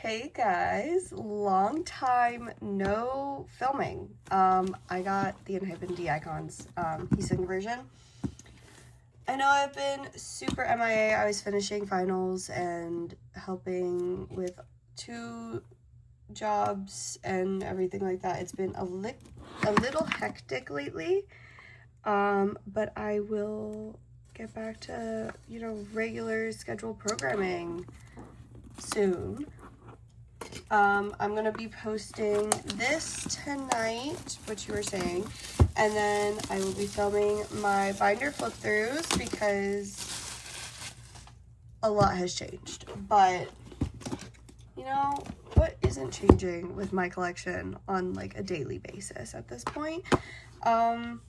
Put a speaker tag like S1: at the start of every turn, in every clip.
S1: Hey guys, long time no filming. I got the Enhypen D'icons Heesung version. I know I've been super MIA. I was finishing finals and helping with 2 jobs and everything like that. It's been a little hectic lately, but I will get back to, regular scheduled programming soon. I'm gonna be posting this tonight, which you were saying, and then I will be filming my binder flip throughs because a lot has changed. But what isn't changing with my collection on like a daily basis at this point? But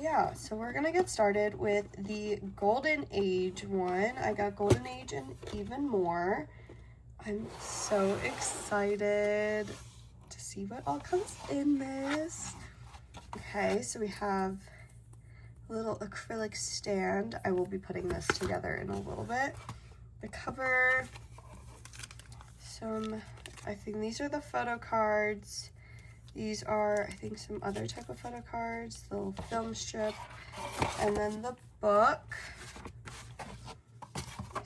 S1: yeah, so we're gonna get started with the Golden Age one. I got Golden Age and even more. I'm so excited to see what all comes in this. Okay, so we have a little acrylic stand. I will be putting this together in a little bit. The cover, I think these are the photo cards. These are, I think, some other type of photo cards, the little film strip, and then the book.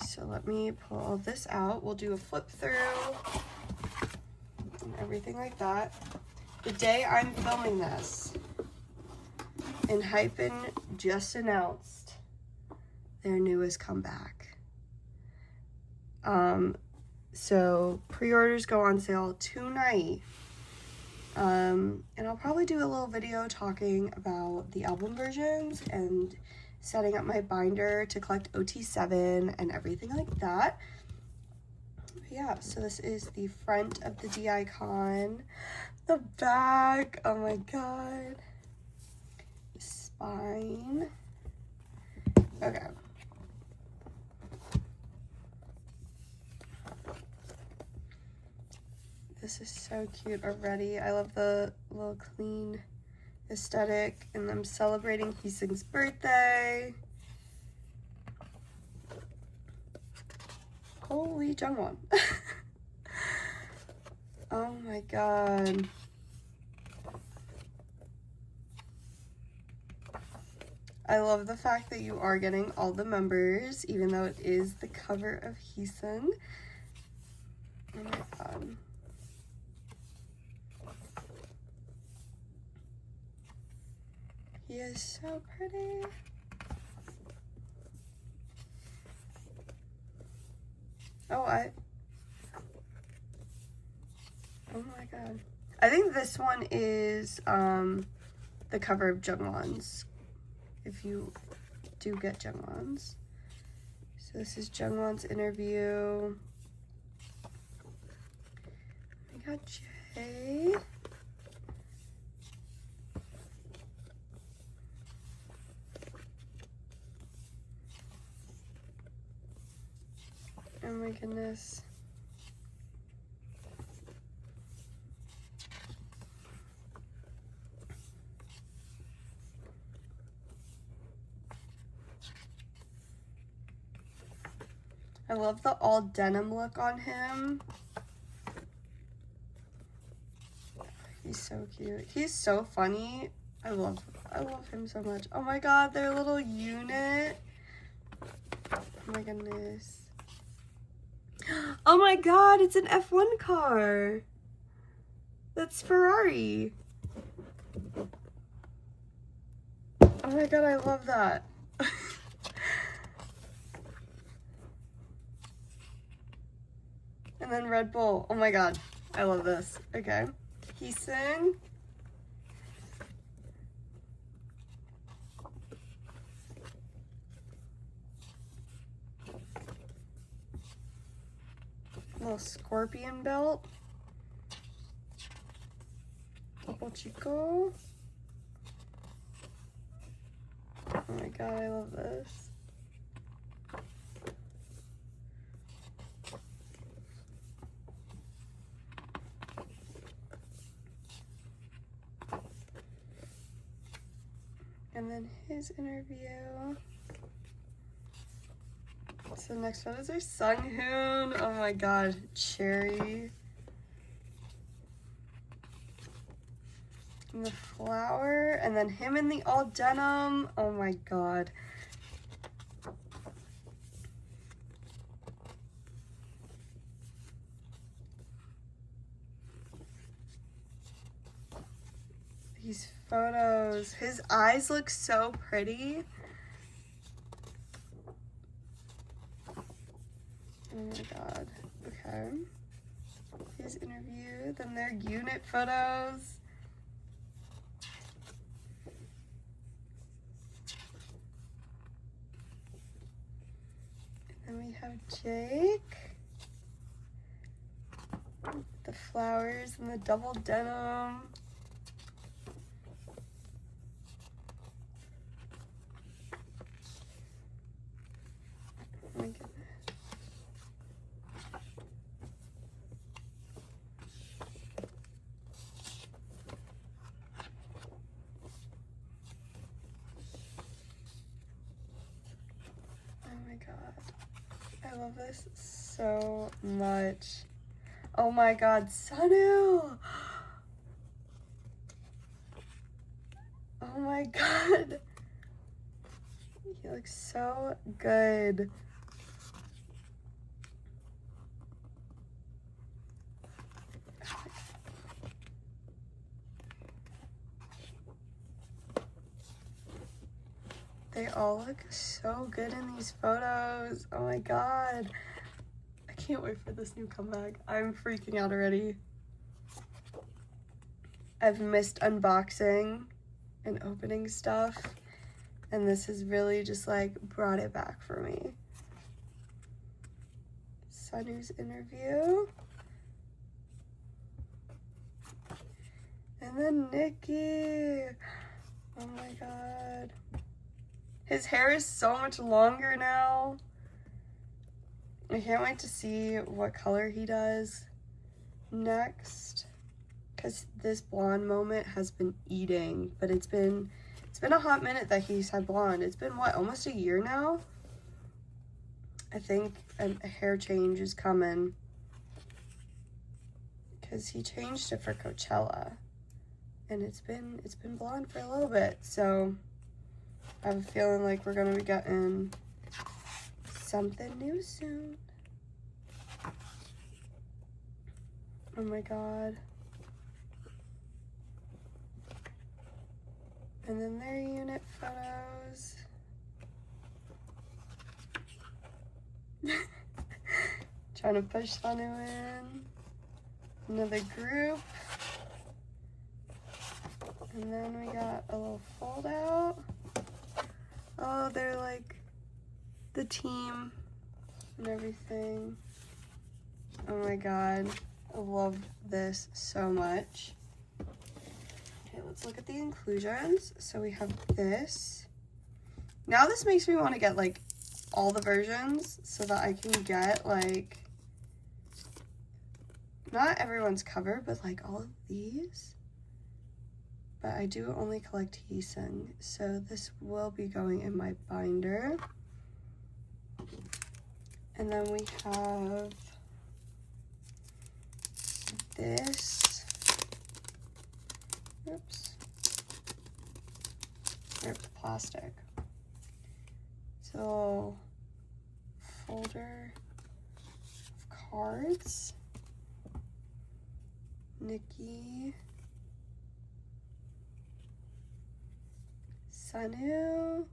S1: So let me pull all this out. We'll do a flip through and everything like that. The day I'm filming this, Enhypen just announced their newest comeback. So pre-orders go on sale tonight. And I'll probably do a little video talking about the album versions and setting up my binder to collect OT7 and everything like that. But yeah, so this is the front of the D'icon. The back, oh my god. The spine. Okay. This is so cute already. I love the little clean aesthetic, and I'm celebrating Heesung's birthday. Holy Jungwon. Oh my god. I love the fact that you are getting all the members, even though it is the cover of Heesung. Oh my god. He is so pretty. Oh my god. I think this one is the cover of Jungwon's, if you do get Jungwon's. So this is Jungwon's interview. We got Jay. Oh my goodness. I love the all denim look on him. He's so cute. He's so funny. I love him so much. Oh my god, their little unit. Oh my goodness. Oh my god, it's an F1 car. That's Ferrari. Oh my god, I love that. And then Red Bull. Oh my god, I love this. Okay. Heesung. Little scorpion belt. Topo Chico. Oh my god, I love this. And then his interview. So the next photos are Sunghoon. Oh my god, Cherry. And the flower, and then him in the all denim. Oh my god. These photos. His eyes look so pretty. Oh my god. Okay. His interview, then their unit photos. And then we have Jake. The flowers and the double denim. Oh my goodness. Oh my god. I love this so much. Oh my god, Sunu! Oh my god. He looks so good. They all look so good in these photos. Oh my god. I can't wait for this new comeback. I'm freaking out already. I've missed unboxing and opening stuff, and this has really just like brought it back for me. Sunu's interview. And then Nikki. Oh my god. His hair is so much longer now. I can't wait to see what color he does next, because this blonde moment has been eating, but it's been a hot minute that he's had blonde. It's been what, almost a year now? I think a hair change is coming, because he changed it for Coachella, and it's been blonde for a little bit. So I have a feeling like we're gonna be getting something new soon. Oh my god. And then their unit photos. Trying to push Sunu in. Another group. And then we got a little fold out. Oh, they're like the team and everything. Oh my god, I love this so much. Okay, let's look at the inclusions. So we have this. Now this makes me want to get like all the versions so that I can get like, not everyone's cover, but like all of these. But I do only collect Heesung, so this will be going in my binder. And then we have this. Oops. Ripped plastic. So, folder of cards. Nikki. Sunu.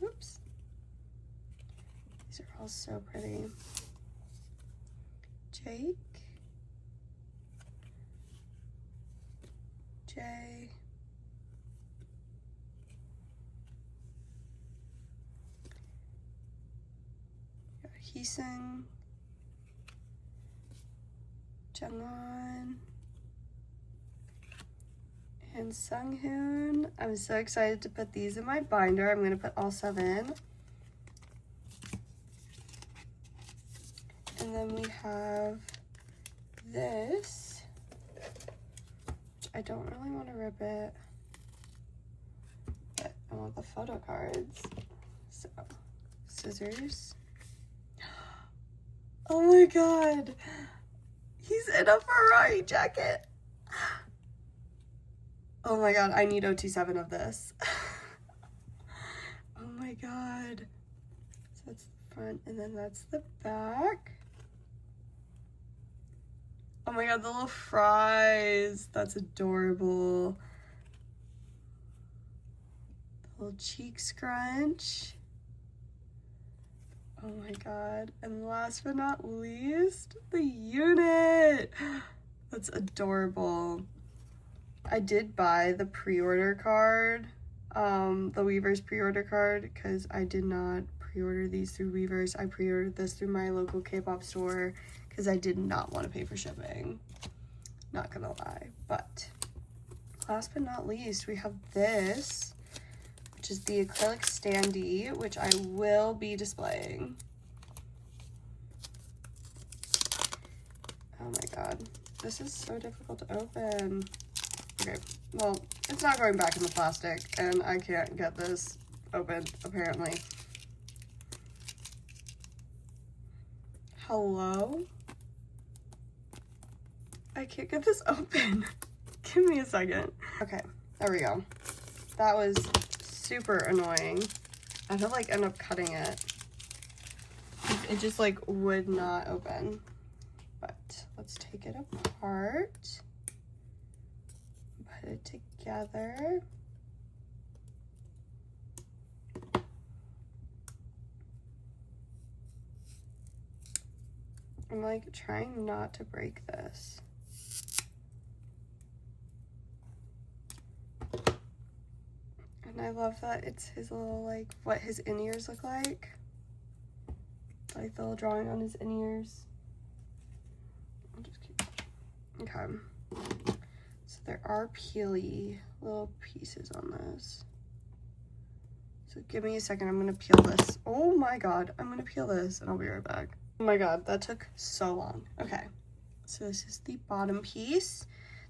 S1: Oops. These are all so pretty. Jake. Jay. Heesung. Jungwon. And Sunghoon. I'm so excited to put these in my binder. I'm going to put all 7. And then we have this. I don't really want to rip it, but I want the photo cards. So, scissors. Oh my god. He's in a Ferrari jacket. Oh my god, I need OT7 of this. Oh my god. So that's the front and then that's the back. Oh my god, the little fries. That's adorable. The little cheek scrunch. Oh my god. And last but not least, the unit. That's adorable. I did buy the pre-order card, the Weavers pre-order card, because I did not pre-order these through Weavers. I pre-ordered this through my local K-pop store because I did not want to pay for shipping. Not gonna lie. But last but not least, we have this, which is the acrylic standee, which I will be displaying. Oh my god, this is so difficult to open. Okay, well, it's not going back in the plastic, and I can't get this opened, apparently. Hello? I can't get this open. Give me a second. Okay, there we go. That was super annoying. I had to like end up cutting it. It just like would not open. But let's take it apart. Put it together. I'm like trying not to break this. And I love that it's his little, like, what his in-ears look like. Like the little drawing on his in-ears. I'll just keep... Okay. So there are peely little pieces on this. So give me a second, I'm gonna peel this. Oh my god, I'm gonna peel this and I'll be right back. Oh my god, that took so long. Okay, so this is the bottom piece.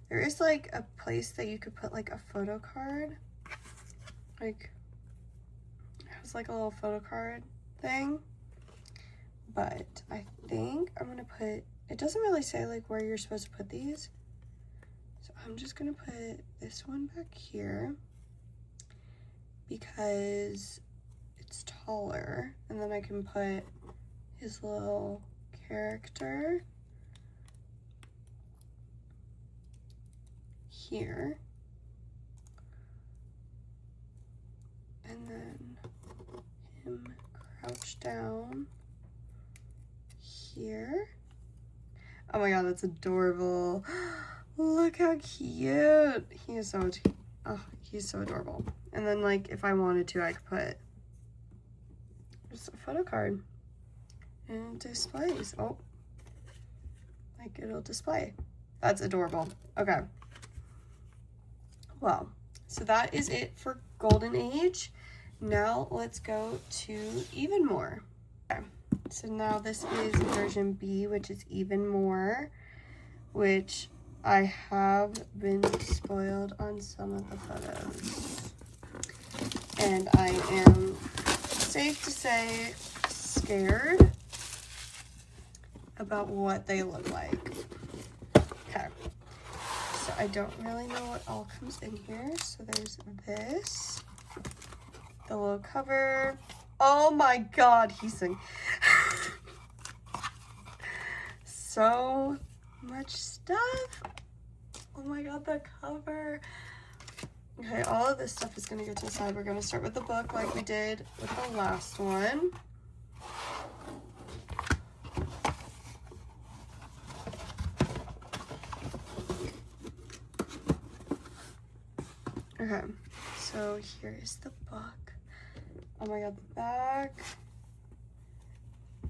S1: There is like a place that you could put like a photo card. Like, it has like a little photo card thing. But I think I'm gonna put, it doesn't really say like where you're supposed to put these. So I'm just gonna put this one back here because it's taller, and then I can put his little character here, and then him crouched down here. Oh my god, that's adorable. Look how cute. He is so, oh, he's so adorable. And then like if I wanted to, I could put just a photo card. And it displays. Oh, like it'll display. That's adorable. Okay. Well, so that is it for Golden Age. Now let's go to Even More. Okay. So now this is version B, which is Even More, which I have been spoiled on some of the photos. And I am, safe to say, scared about what they look like. Okay, so I don't really know what all comes in here. So there's this, the little cover. Oh my god, he's singing. So much stuff. Oh my god, the cover. Okay, all of this stuff is gonna go to the side. We're gonna start with the book like we did with the last one. Okay, so here is the book. Oh my god, the back.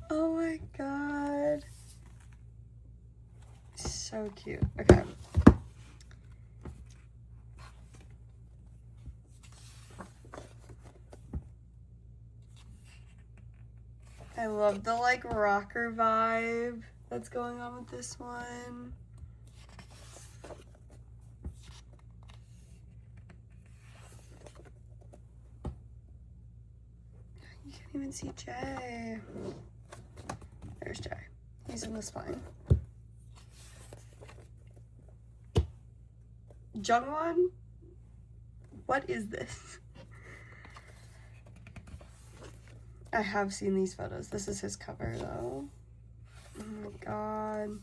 S1: Oh my god. So cute. Okay. I love the like rocker vibe that's going on with this one. You can't even see Jay. There's Jay. He's in the spine. Jungwon? What is this? I have seen these photos. This is his cover though. Oh my god.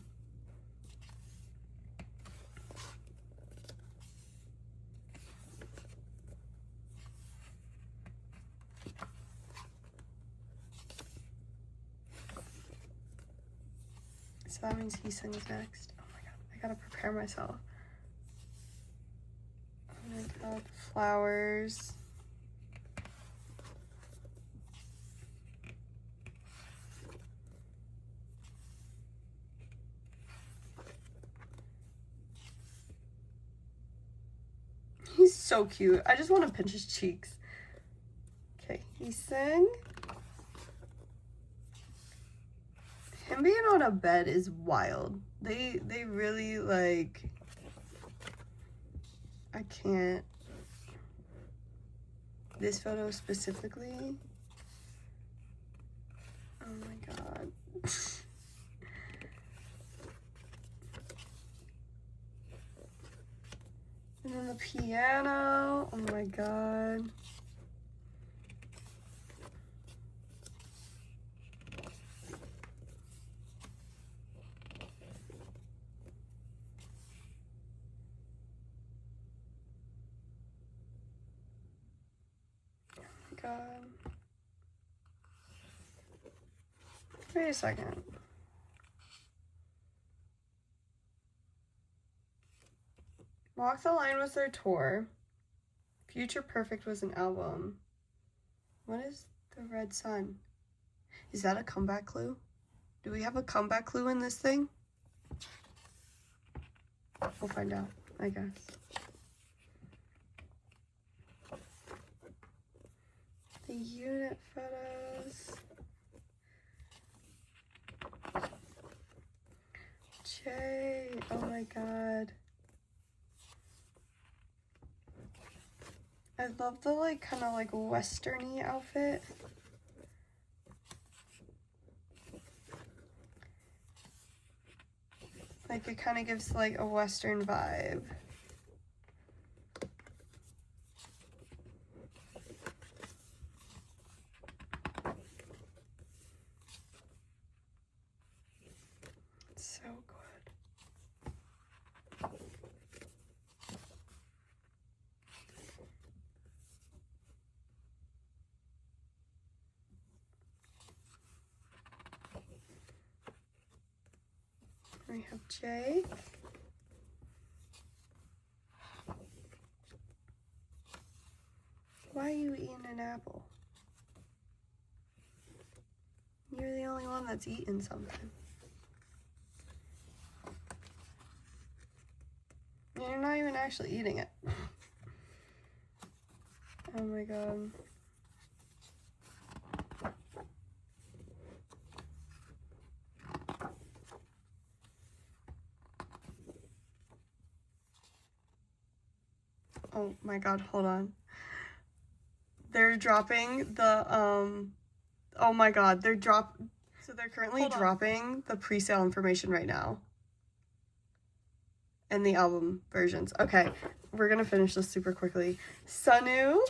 S1: So that means he sings next. Oh my god, I gotta prepare myself. Oh my god, flowers. He's so cute. I just want to pinch his cheeks. Okay, he sang. Him being on a bed is wild. They really like, I can't. This photo specifically. Oh my god. And then the piano. Oh my god. God. Wait a second. Walk the Line was their tour. Future Perfect was an album. What is the Red Sun? Is that a comeback clue? Do we have a comeback clue in this thing? We'll find out, I guess. The unit photos. Jay, oh my god. I love the like kind of like westerny outfit. Like it kind of gives like a western vibe. So good. We have Jake. Why are you eating an apple? You're the only one that's eating something. You're not even actually eating it. Oh my god. Oh my god, hold on. They're dropping the, oh my god, so they're currently dropping the pre-sale information right now. And the album versions. Okay, we're gonna finish this super quickly. Sunu.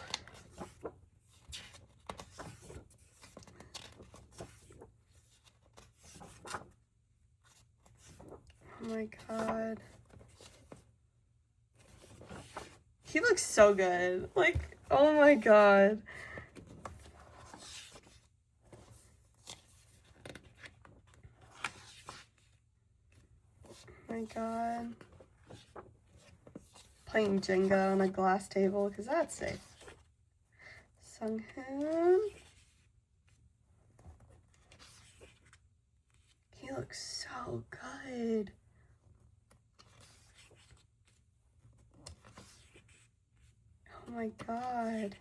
S1: Oh my god. He looks so good. Like, oh my god. Oh my god. Playing Jenga on a glass table, because that's safe. Sunghoon. He looks so good. Oh my god.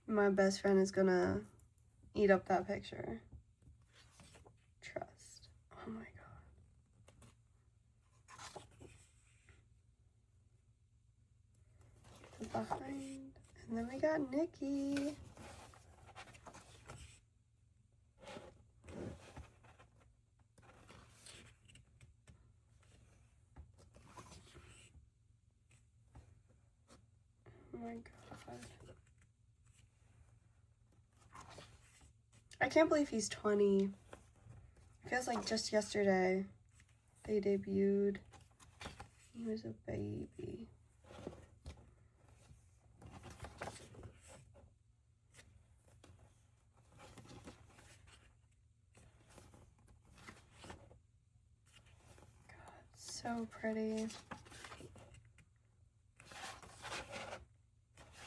S1: My best friend is gonna eat up that picture. Trust. Oh my behind. And then we got Nikki. Oh my god. I can't believe he's 20. It feels like just yesterday they debuted. He was a baby. God, so pretty.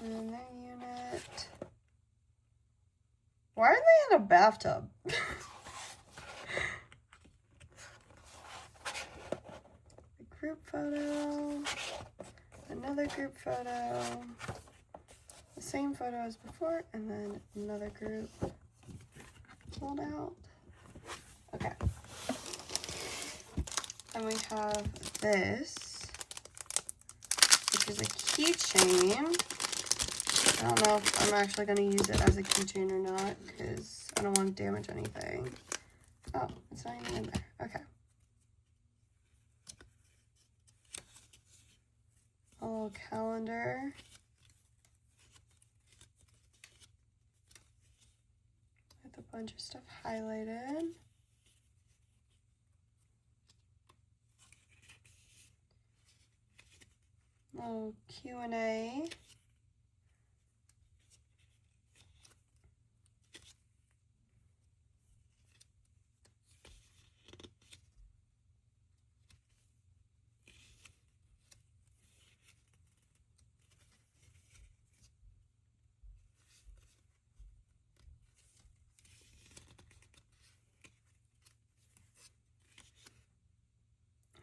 S1: And then their unit. Why are they in a bathtub? A group photo. Another group photo. The same photo as before, and then another group pulled out. Okay. And we have this, which is a keychain. I don't know if I'm actually going to use it as a keychain or not, because I don't want to damage anything. Oh, it's not even in there. Okay. A little calendar. With a bunch of stuff highlighted. Little Q&A.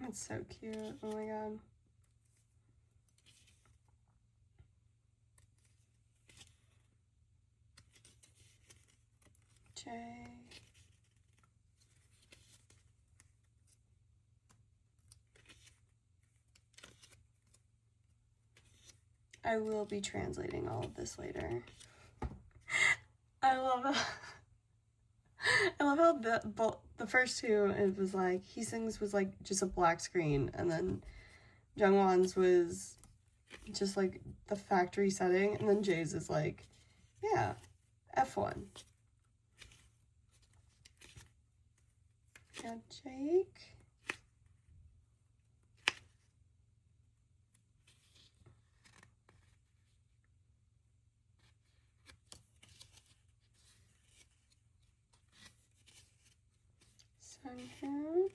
S1: That's so cute. Oh my god. J. I will be translating all of this later. I love it. I love how the first two, it was like, Heesung's was like just a black screen, and then Jungwon's was just like the factory setting, and then Jay's is like, yeah, F1. Got Jake. Sunhoon.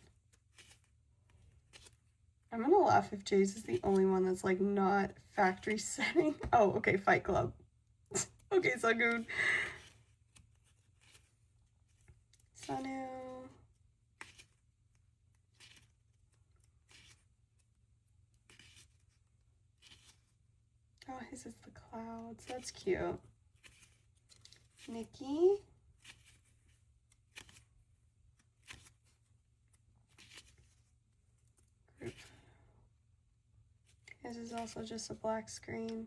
S1: I'm gonna laugh if Jay's is the only one that's like not factory setting. Oh, okay, Fight Club. Okay, Sungoon. Sanu. Oh, his is the clouds. That's cute. Nikki. Group. His is also just a black screen.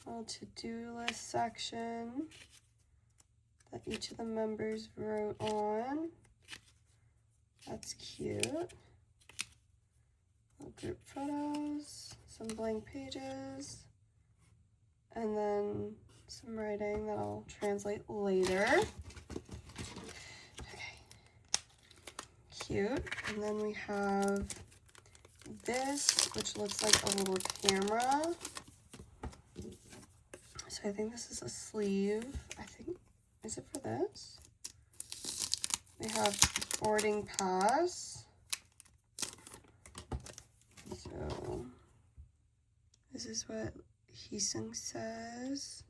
S1: Little to-do list section that each of the members wrote on. That's cute. Little group photos, some blank pages, and then some writing that I'll translate later. Okay. Cute. And then we have this, which looks like a little camera. So I think this is a sleeve. I think, is it for this? We have boarding pass. So this is what Heesung says.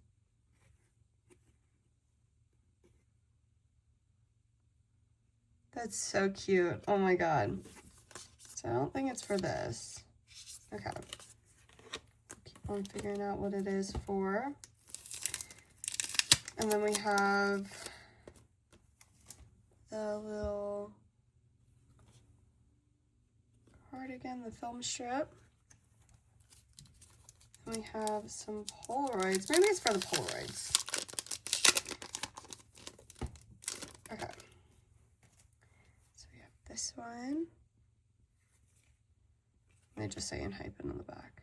S1: That's so cute. Oh my god. So I don't think it's for this. Okay. Keep on figuring out what it is for. And then we have the little cardigan, the film strip. We have some Polaroids. Maybe it's for the Polaroids. Okay. So we have this one. They just say Enhypen on the back.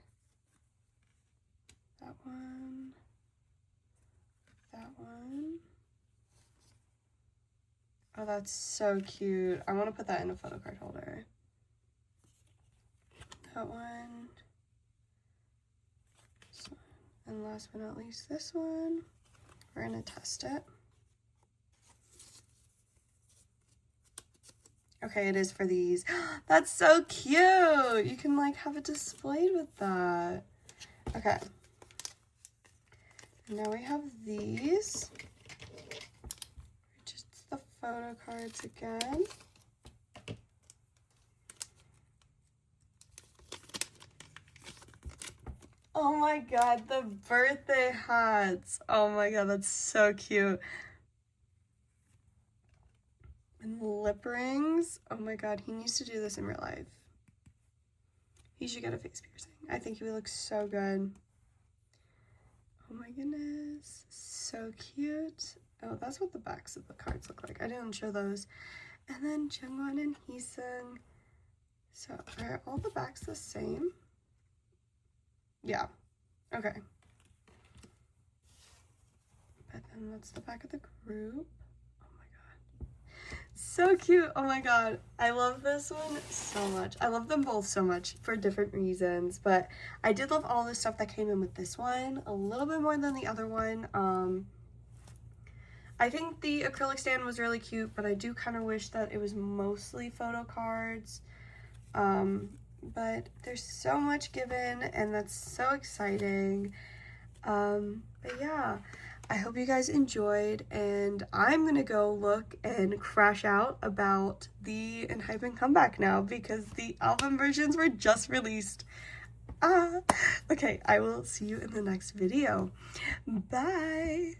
S1: That one. That one. Oh, that's so cute. I want to put that in a photo card holder. That one. This one. And last but not least, this one. We're going to test it. Okay, it is for these. That's so cute. You can like have it displayed with that. Okay. And now we have these. Just the photo cards again. Oh my god, the birthday hats. Oh my god, that's so cute. And lip rings. Oh my god, he needs to do this in real life. He should get a face piercing. I think he would look so good. Oh my goodness, so cute. Oh, that's what the backs of the cards look like. I didn't show those. And then Jungwon and Heesung. So are all the backs the same? Yeah, okay. But then that's the back of the group. Oh my god, so cute. Oh my god, I love this one so much. I love them both so much for different reasons, but I did love all the stuff that came in with this one a little bit more than the other one. I think the acrylic stand was really cute, but I do kind of wish that it was mostly photo cards. But there's so much given, and that's so exciting. But yeah, I hope you guys enjoyed, and I'm gonna go look and crash out about the Enhypen comeback now because the album versions were just released. Okay, I will see you in the next video. Bye!